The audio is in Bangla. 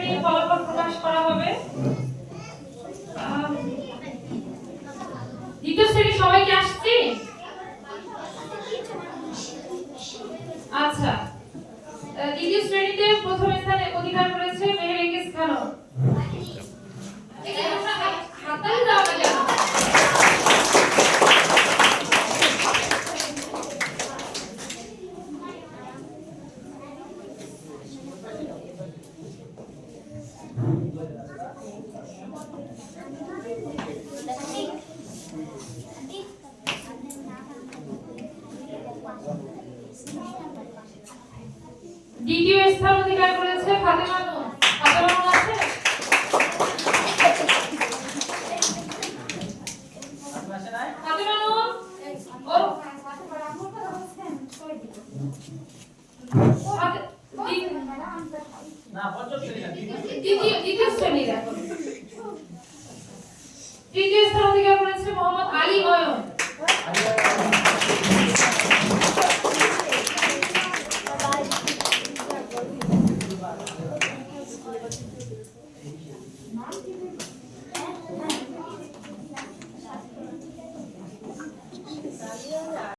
শ্রেণীর ফলাফল প্রকাশ করা হবে। দ্বিতীয় শ্রেণী সবাই কি আসছে? আচ্ছা, দ্বিতীয় শ্রেণীতে প্রথম স্থানে অধিকার করেছে মেহেরেঙ্গিস খানম। হাততালি দাও না কেন? দ্বিতীয় স্থান অধিকার করেছে ফাতেমা নূর। ফাতেমা নূর আছে? ফাতেমা নূর দ্বিতীয় শ্রেণী দেখো। তৃতীয় স্থান অধিকার করেছে মোহাম্মদ আলী অয়ন।